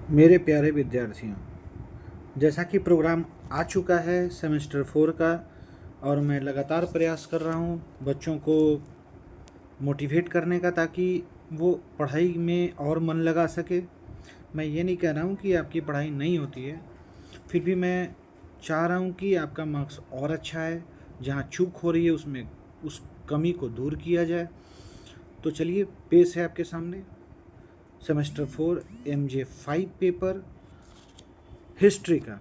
मेरे प्यारे विद्यार्थियों, जैसा कि प्रोग्राम आ चुका है सेमेस्टर 4 का और मैं लगातार प्रयास कर रहा हूँ बच्चों को मोटिवेट करने का ताकि वो पढ़ाई में और मन लगा सके। मैं ये नहीं कह रहा हूँ कि आपकी पढ़ाई नहीं होती है, फिर भी मैं चाह रहा हूँ कि आपका मार्क्स और अच्छा है, जहाँ चूक हो रही है उसमें उस कमी को दूर किया जाए। तो चलिए, पेश है आपके सामने सेमेस्टर 4 MJ5 पेपर हिस्ट्री का,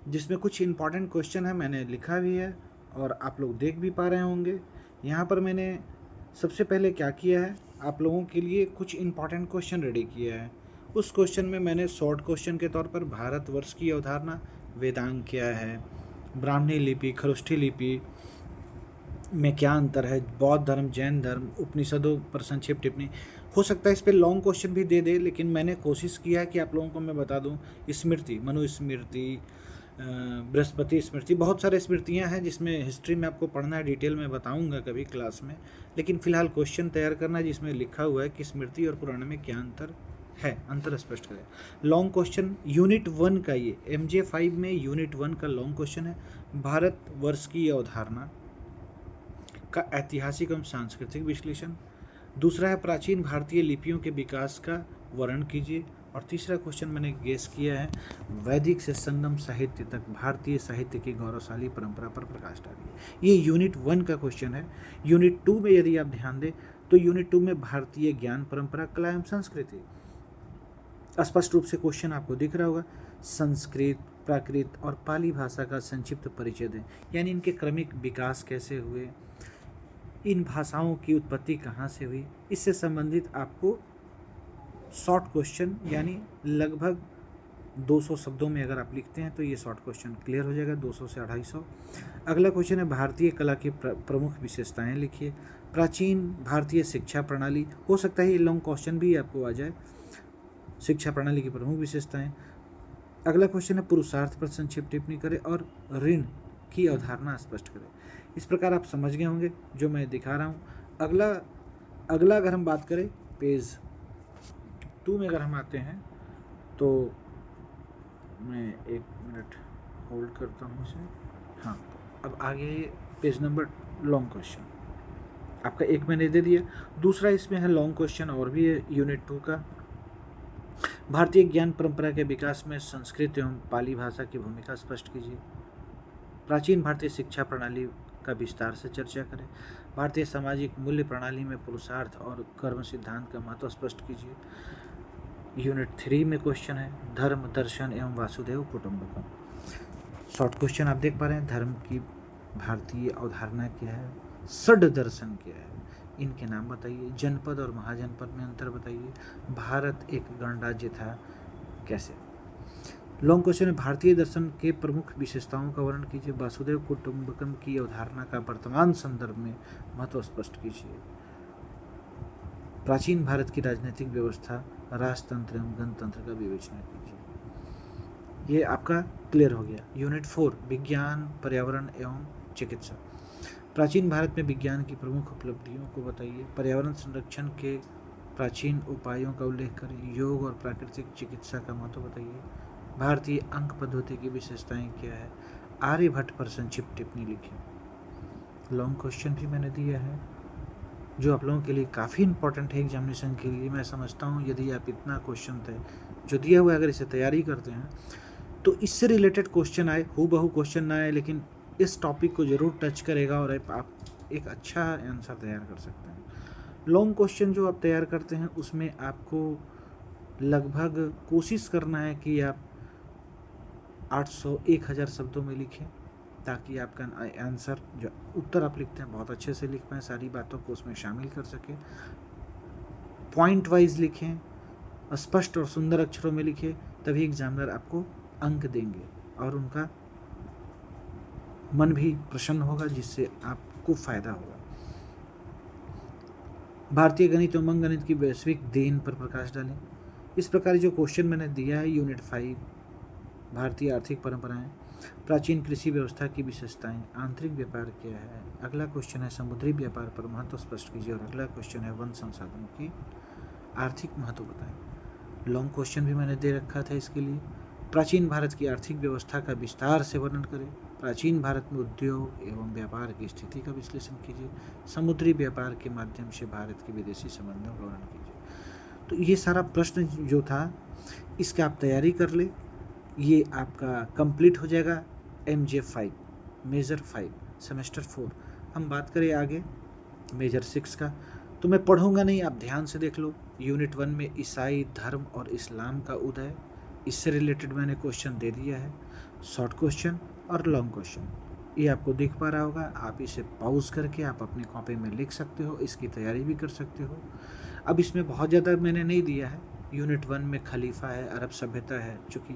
जिसमें कुछ इम्पॉर्टेंट क्वेश्चन है, मैंने लिखा भी है और आप लोग देख भी पा रहे होंगे। यहाँ पर मैंने सबसे पहले क्या किया है, आप लोगों के लिए कुछ इम्पॉर्टेंट क्वेश्चन रेडी किया है। उस क्वेश्चन में मैंने शॉर्ट क्वेश्चन के तौर पर भारतवर्ष की अवधारणा, वेदांग क्या है, ब्राह्मणी लिपि, खरुष्ठी लिपि में क्या अंतर है, बौद्ध धर्म, जैन धर्म, उपनिषदों पर संक्षिप्त टिप्पणी। हो सकता है इस पे लॉन्ग क्वेश्चन भी दे दे, लेकिन मैंने कोशिश किया है कि आप लोगों को मैं बता दूं। स्मृति, मनुस्मृति, बृहस्पति स्मृति, बहुत सारे स्मृतियां हैं जिसमें हिस्ट्री में आपको पढ़ना है, डिटेल में बताऊंगा कभी क्लास में, लेकिन फिलहाल क्वेश्चन तैयार करना जिसमें लिखा हुआ है कि स्मृति और पुराण में क्या अंतर है, अंतर स्पष्ट करें। लॉन्ग क्वेश्चन यूनिट 1 का, ये MJ5 में यूनिट 1 का लॉन्ग क्वेश्चन है। भारतवर्ष की अवधारणा का ऐतिहासिक एवं सांस्कृतिक विश्लेषण। दूसरा है प्राचीन भारतीय लिपियों के विकास का वर्णन कीजिए। और तीसरा क्वेश्चन मैंने गेस किया है, वैदिक से संगम साहित्य तक भारतीय साहित्य की गौरवशाली परंपरा पर प्रकाश डालिए। ये यूनिट 1 का क्वेश्चन है। यूनिट 2 में यदि आप ध्यान दें तो यूनिट 2 में भारतीय ज्ञान परंपरा, कला एवं संस्कृति, स्पष्ट रूप से क्वेश्चन आपको दिख रहा होगा। संस्कृत, प्राकृत और पाली भाषा का संक्षिप्त परिचय दें, यानी इनके क्रमिक विकास कैसे हुए, इन भाषाओं की उत्पत्ति कहाँ से हुई, इससे संबंधित आपको शॉर्ट क्वेश्चन, यानी लगभग 200 शब्दों में अगर आप लिखते हैं तो ये शॉर्ट क्वेश्चन क्लियर हो जाएगा, 200 से 250। अगला क्वेश्चन है भारतीय कला की प्रमुख विशेषताएं लिखिए। प्राचीन भारतीय शिक्षा प्रणाली, हो सकता है ये लॉन्ग क्वेश्चन भी आपको आ जाए, शिक्षा प्रणाली की प्रमुख विशेषताएं। अगला क्वेश्चन है पुरुषार्थ पर संक्षिप्त टिप्पणी करें और ऋण की अवधारणा स्पष्ट करें। इस प्रकार आप समझ गए होंगे जो मैं दिखा रहा हूँ। अगला अगर हम बात करें पेज 2 में अगर हम आते हैं तो मैं 1 मिनट होल्ड करता हूँ इसे। हाँ, अब आगे पेज नंबर लॉन्ग क्वेश्चन आपका 1 मैंने दे दिया। दूसरा इसमें है लॉन्ग क्वेश्चन और भी है यूनिट 2 का। भारतीय ज्ञान परंपरा के विकास में संस्कृत एवं पाली भाषा की भूमिका स्पष्ट कीजिए। प्राचीन भारतीय शिक्षा प्रणाली का विस्तार से चर्चा करें। भारतीय सामाजिक मूल्य प्रणाली में पुरुषार्थ और कर्म सिद्धांत का महत्व स्पष्ट कीजिए। यूनिट 3 में क्वेश्चन है धर्म, दर्शन एवं वासुदेव कुटुंबकम। शॉर्ट क्वेश्चन आप देख पा रहे हैं। धर्म की भारतीय अवधारणा क्या है, षड दर्शन क्या है, इनके नाम बताइए। जनपद और महाजनपद में अंतर बताइए। भारत एक गणराज्य था कैसे। लॉन्ग क्वेश्चन है भारतीय दर्शन के प्रमुख विशेषताओं का वर्णन कीजिए। वासुदेव कुटुंबकम की अवधारणा का वर्तमान संदर्भ में महत्व स्पष्ट कीजिए। प्राचीन भारत की राजनीतिक व्यवस्था, राजतंत्र एवं गणतंत्र का विवेचना कीजिए। ये आपका क्लियर हो गया। यूनिट 4 विज्ञान, पर्यावरण एवं चिकित्सा। प्राचीन भारत में विज्ञान की प्रमुख उपलब्धियों को बताइए। पर्यावरण संरक्षण के प्राचीन उपायों का उल्लेख करें। योग और प्राकृतिक चिकित्सा का महत्व बताइए। भारतीय अंक पद्धति की विशेषताएं क्या है। आर्यभट्ट पर संक्षिप्त टिप्पणी लिखिए। लॉन्ग क्वेश्चन भी मैंने दिया है जो आप लोगों के लिए काफ़ी इंपॉर्टेंट है एग्जामिनेशन के लिए। मैं समझता हूँ यदि आप इतना क्वेश्चन जो दिया हुआ है अगर इसे तैयारी करते हैं तो इससे रिलेटेड क्वेश्चन आए, हूबहू क्वेश्चन ना आए, लेकिन इस टॉपिक को ज़रूर टच करेगा और आप एक अच्छा आंसर तैयार कर सकते हैं। लॉन्ग क्वेश्चन जो आप तैयार करते हैं उसमें आपको लगभग कोशिश करना है कि आप 800-1000 शब्दों में लिखें, ताकि आपका आंसर, जो उत्तर आप लिखते हैं, बहुत अच्छे से लिख पाएँ, सारी बातों को उसमें शामिल कर सकें। पॉइंट वाइज लिखें, स्पष्ट और सुंदर अक्षरों में लिखें, तभी एग्जामिनर आपको अंक देंगे और उनका मन भी प्रसन्न होगा, जिससे आपको फायदा होगा। भारतीय गणित एवं अंकगणित की वैश्विक देन पर प्रकाश डालें। इस प्रकार जो क्वेश्चन मैंने दिया है यूनिट 5 भारतीय आर्थिक परंपराएं, प्राचीन कृषि व्यवस्था की विशेषताएं, आंतरिक व्यापार क्या है। अगला क्वेश्चन है समुद्री व्यापार पर महत्व स्पष्ट कीजिए। और अगला क्वेश्चन है वन संसाधनों की आर्थिक महत्व बताएं। लॉन्ग क्वेश्चन भी मैंने दे रखा था इसके लिए। प्राचीन भारत की आर्थिक व्यवस्था का विस्तार से वर्णन करें। प्राचीन भारत में उद्योग एवं व्यापार की स्थिति का विश्लेषण कीजिए। समुद्री व्यापार के माध्यम से भारत के विदेशी संबंधों का वर्णन कीजिए। तो ये सारा प्रश्न जो था इसका आप तैयारी कर ले, ये आपका कंप्लीट हो जाएगा MJ5 मेजर 5 सेमेस्टर 4। हम बात करें आगे मेजर 6 का, तो मैं पढ़ूंगा नहीं, आप ध्यान से देख लो। यूनिट 1 में ईसाई धर्म और इस्लाम का उदय, इससे रिलेटेड मैंने क्वेश्चन दे दिया है, शॉर्ट क्वेश्चन और लॉन्ग क्वेश्चन। ये आपको दिख पा रहा होगा, आप इसे पॉज करके आप अपनी कॉपी में लिख सकते हो, इसकी तैयारी भी कर सकते हो। अब इसमें बहुत ज़्यादा मैंने नहीं दिया है। यूनिट 1 में खलीफा है, अरब सभ्यता है, चूँकि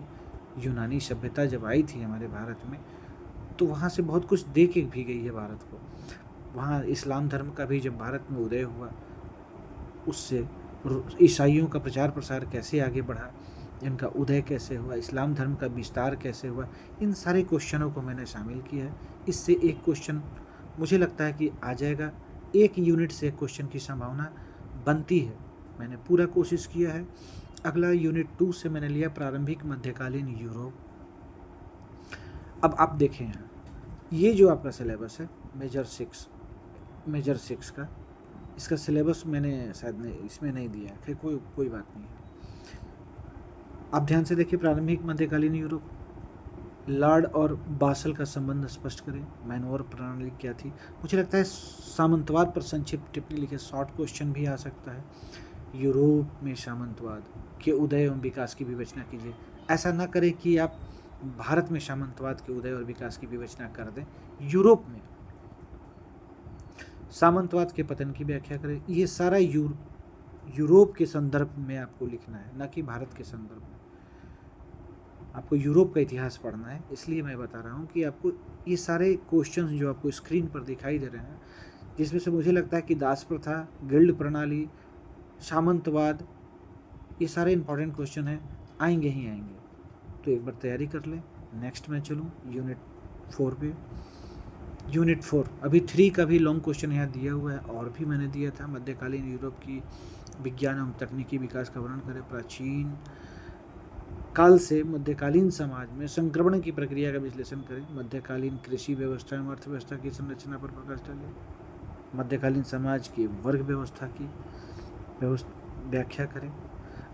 यूनानी सभ्यता जब आई थी हमारे भारत में तो वहाँ से बहुत कुछ दे के भी गई है भारत को। वहाँ इस्लाम धर्म का भी जब भारत में उदय हुआ, उससे ईसाइयों का प्रचार प्रसार कैसे आगे बढ़ा, इनका उदय कैसे हुआ, इस्लाम धर्म का विस्तार कैसे हुआ, इन सारे क्वेश्चनों को मैंने शामिल किया है। इससे एक क्वेश्चन मुझे लगता है कि आ जाएगा, एक यूनिट से क्वेश्चन की संभावना बनती है। मैंने पूरा कोशिश किया है। अगला यूनिट 2 से मैंने लिया प्रारंभिक मध्यकालीन यूरोप। अब आप देखें यहाँ, ये जो आपका सिलेबस है मेजर 6 का, इसका सिलेबस मैंने शायद नहीं इसमें नहीं दिया है, फिर कोई बात नहीं है। आप ध्यान से देखिए, प्रारंभिक मध्यकालीन यूरोप, लॉर्ड और बासल का संबंध स्पष्ट करें, मैनोवर प्रणाली क्या थी। मुझे लगता है सामंतवाद पर संक्षिप्त टिप्पणी लिखे, शॉर्ट क्वेश्चन भी आ सकता है। यूरोप में सामंतवाद के उदय एवं विकास की विवेचना कीजिए। ऐसा ना करें कि आप भारत में सामंतवाद के उदय और विकास की विवेचना कर दें, यूरोप में सामंतवाद के पतन की व्याख्या करें। ये सारा यूरोप के संदर्भ में आपको लिखना है, ना कि भारत के संदर्भ में। आपको यूरोप का इतिहास पढ़ना है, इसलिए मैं बता रहा हूँ कि आपको ये सारे क्वेश्चंस जो आपको स्क्रीन पर दिखाई दे रहे हैं, जिसमें से मुझे लगता है कि दास प्रथा, गिल्ड प्रणाली, सामंतवाद, ये सारे इंपॉर्टेंट क्वेश्चन हैं, आएंगे ही आएंगे। तो एक बार तैयारी कर लें। नेक्स्ट मैं चलूँ यूनिट 4 पे। यूनिट 4 अभी 3 का भी लॉन्ग क्वेश्चन यहाँ दिया हुआ है, और भी मैंने दिया था। मध्यकालीन यूरोप की विज्ञान एवं तकनीकी विकास का वर्णन करें। प्राचीन काल से मध्यकालीन समाज में संक्रमण की प्रक्रिया का विश्लेषण करें। मध्यकालीन कृषि व्यवस्था एवं अर्थव्यवस्था की संरचना पर प्रकाश डालें। मध्यकालीन समाज की वर्ग व्यवस्था की व्याख्या करें।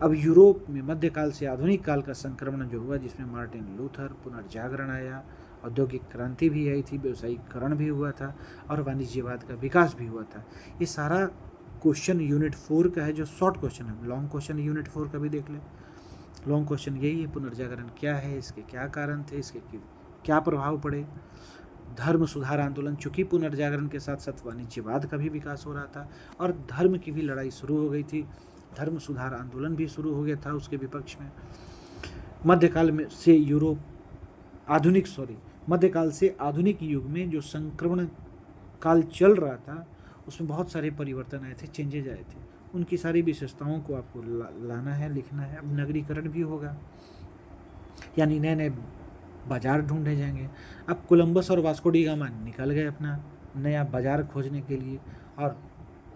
अब यूरोप में मध्यकाल से आधुनिक काल का संक्रमण जो हुआ, जिसमें मार्टिन लूथर, पुनर्जागरण आया, औद्योगिक क्रांति भी आई थी, व्यवसायीकरण भी हुआ था और वाणिज्यवाद का विकास भी हुआ था। ये सारा क्वेश्चन यूनिट 4 का है, जो शॉर्ट क्वेश्चन है। लॉन्ग क्वेश्चन यूनिट 4 का भी देख लें। लॉन्ग क्वेश्चन यही है, पुनर्जागरण क्या है, इसके क्या कारण थे, इसके क्या प्रभाव पड़े। धर्म सुधार आंदोलन, चूँकि पुनर्जागरण के साथ साथ वाणिज्यवाद का भी विकास हो रहा था और धर्म की भी लड़ाई शुरू हो गई थी, धर्म सुधार आंदोलन भी शुरू हो गया था उसके विपक्ष में। मध्यकाल में से मध्यकाल से आधुनिक युग में जो संक्रमण काल चल रहा था, उसमें बहुत सारे परिवर्तन आए थे, चेंजेज आए थे। उनकी सारी विशेषताओं को आपको लाना है, लिखना है। अब नगरीकरण भी होगा, यानी नए नए बाजार ढूंढे जाएंगे। अब कोलंबस और वास्को डी गामा निकल गए अपना नया बाजार खोजने के लिए, और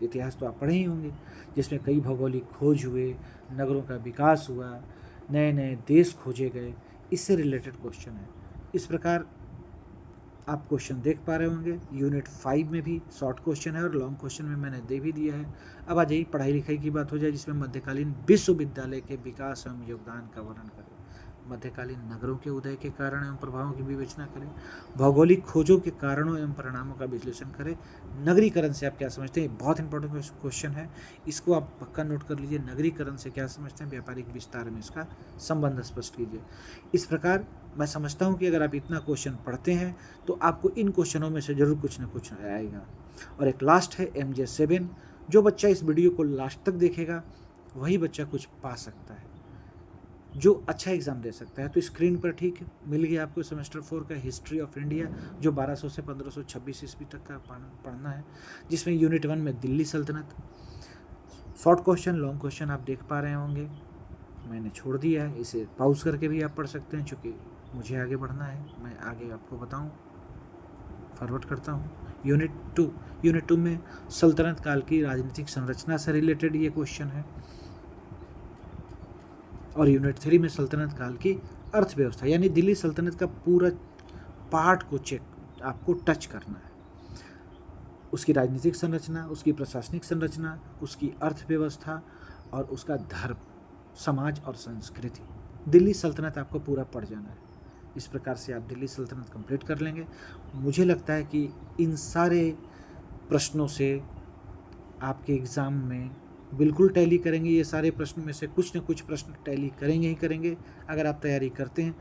इतिहास तो आप पढ़े ही होंगे, जिसमें कई भौगोलिक खोज हुए, नगरों का विकास हुआ, नए नए देश खोजे गए। इससे रिलेटेड क्वेश्चन है। इस प्रकार आप क्वेश्चन देख पा रहे होंगे। यूनिट 5 में भी शॉर्ट क्वेश्चन है और लॉन्ग क्वेश्चन में मैंने दे भी दिया है। अब आ जाइए पढ़ाई लिखाई की बात हो जाए, जिसमें मध्यकालीन विश्वविद्यालय के विकास एवं योगदान का वर्णन करें। मध्यकालीन नगरों के उदय के कारण एवं प्रभावों की विवेचना करें। भौगोलिक खोजों के कारणों एवं परिणामों का विश्लेषण करें। नगरीकरण से आप क्या समझते हैं, बहुत इंपॉर्टेंट क्वेश्चन है, इसको आप पक्का नोट कर लीजिए। नगरीकरण से क्या समझते हैं, व्यापारिक विस्तार में इसका संबंध स्पष्ट कीजिए। इस प्रकार मैं समझता हूँ कि अगर आप इतना क्वेश्चन पढ़ते हैं तो आपको इन क्वेश्चनों में से जरूर कुछ ना कुछ आएगा। और एक लास्ट है MJ7। जो बच्चा इस वीडियो को लास्ट तक देखेगा वही बच्चा कुछ पा सकता है, जो अच्छा एग्ज़ाम दे सकता है। तो स्क्रीन पर ठीक मिल गया आपको सेमेस्टर 4 का हिस्ट्री ऑफ इंडिया, जो 1200 से 1526 ईस्वी तक का पढ़ना है, जिसमें यूनिट 1 में दिल्ली सल्तनत। शॉर्ट क्वेश्चन लॉन्ग क्वेश्चन आप देख पा रहे होंगे, मैंने छोड़ दिया है, इसे पॉज करके भी आप पढ़ सकते हैं, चूँकि मुझे आगे बढ़ना है, मैं आगे आपको बताऊँ, फॉरवर्ड करता हूँ। यूनिट 2 में सल्तनत काल की राजनीतिक संरचना से रिलेटेड ये क्वेश्चन है। और यूनिट 3 में सल्तनत काल की अर्थव्यवस्था, यानी दिल्ली सल्तनत का पूरा पार्ट को चेक आपको टच करना है। उसकी राजनीतिक संरचना, उसकी प्रशासनिक संरचना, उसकी अर्थव्यवस्था और उसका धर्म, समाज और संस्कृति। दिल्ली सल्तनत आपको पूरा पढ़ जाना है। इस प्रकार से आप दिल्ली सल्तनत कंप्लीट कर लेंगे। मुझे लगता है कि इन सारे प्रश्नों से आपके एग्ज़ाम में बिल्कुल टैली करेंगे। ये सारे प्रश्नों में से कुछ न कुछ प्रश्न टैली करेंगे ही करेंगे अगर आप तैयारी करते हैं।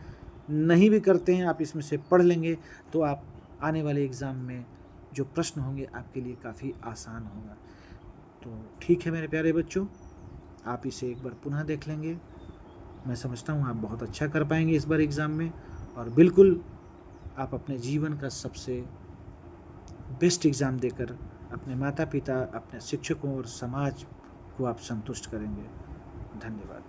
नहीं भी करते हैं, आप इसमें से पढ़ लेंगे तो आप आने वाले एग्ज़ाम में जो प्रश्न होंगे आपके लिए काफ़ी आसान होगा। तो ठीक है मेरे प्यारे बच्चों, आप इसे एक बार पुनः देख लेंगे। मैं समझता हूँ आप बहुत अच्छा कर पाएंगे इस बार एग्ज़ाम में, और बिल्कुल आप अपने जीवन का सबसे बेस्ट एग्ज़ाम देकर अपने माता पिता, अपने शिक्षकों और समाज को आप संतुष्ट करेंगे। धन्यवाद।